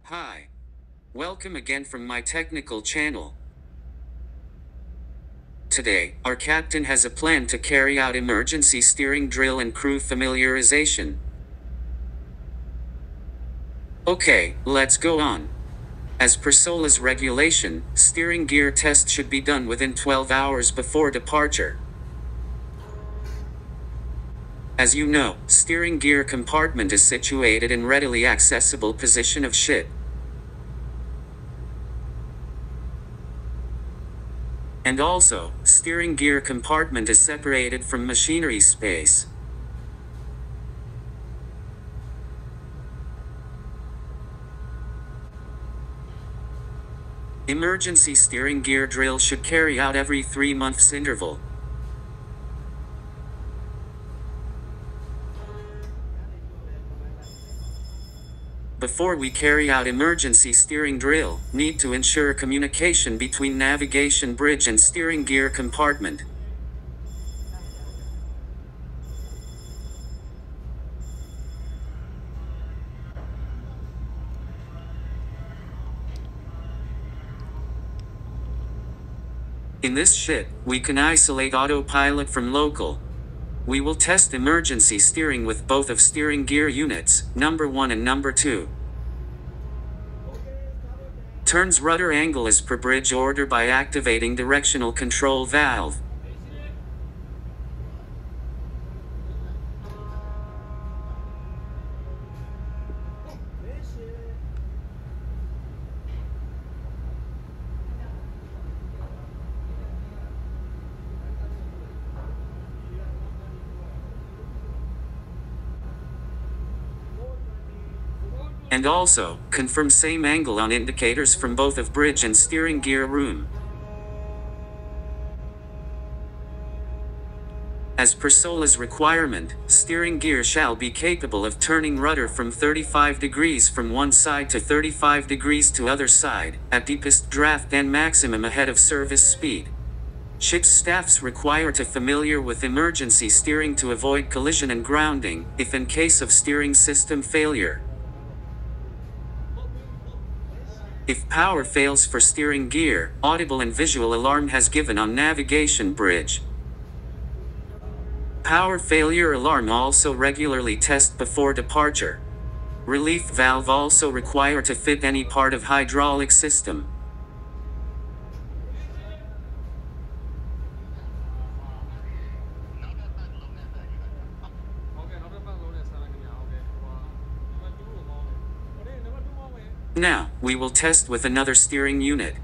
Hi. Welcome again from my technical channel. Today, our captain has a plan to carry out emergency steering drill and crew familiarization. Okay, let's go on. As per SOLAS regulation, steering gear test should be done within 12 hours before departure. As you know, steering gear compartment is situated in readily accessible position of ship. And also, steering gear compartment is separated from machinery space. Emergency steering gear drill should carry out every 3 months interval. Before we carry out emergency steering drill, need to ensure communication between navigation bridge and steering gear compartment. In this ship, we can isolate autopilot from local. We will test emergency steering with both of steering gear units, number 1 and number 2. Turns rudder angle as per bridge order by activating directional control valve. And also, confirm same angle on indicators from both of bridge and steering gear room. As per SOLAS requirement, steering gear shall be capable of turning rudder from 35 degrees from one side to 35 degrees to other side, at deepest draft and maximum ahead of service speed. Ship's staffs require to familiar with emergency steering to avoid collision and grounding, if in case of steering system failure. If power fails for steering gear, audible and visual alarm has given on navigation bridge. Power failure alarm also regularly test before departure. Relief valve also require to fit any part of hydraulic system. Now, we will test with another steering unit.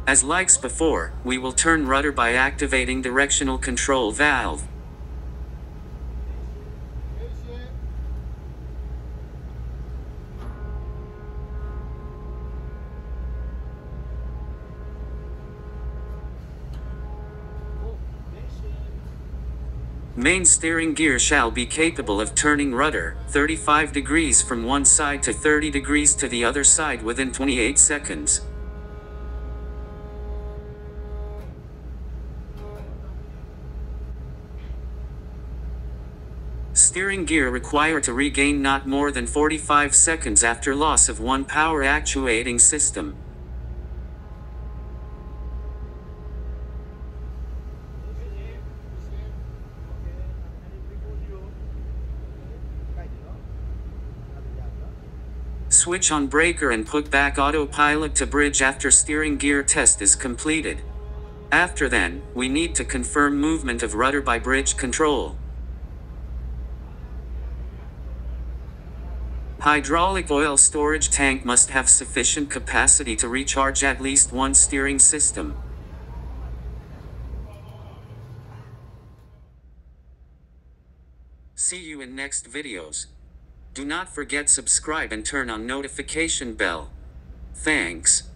As likes before, we will turn rudder by activating directional control valve. Main steering gear shall be capable of turning rudder 35 degrees from one side to 30 degrees to the other side within 28 seconds. Steering gear require to regain not more than 45 seconds after loss of one power actuating system. Switch on breaker and put back autopilot to bridge after steering gear test is completed. After then, we need to confirm movement of rudder by bridge control. Hydraulic oil storage tank must have sufficient capacity to recharge at least one steering system. See you in next videos. Do not forget subscribe and turn on notification bell. Thanks.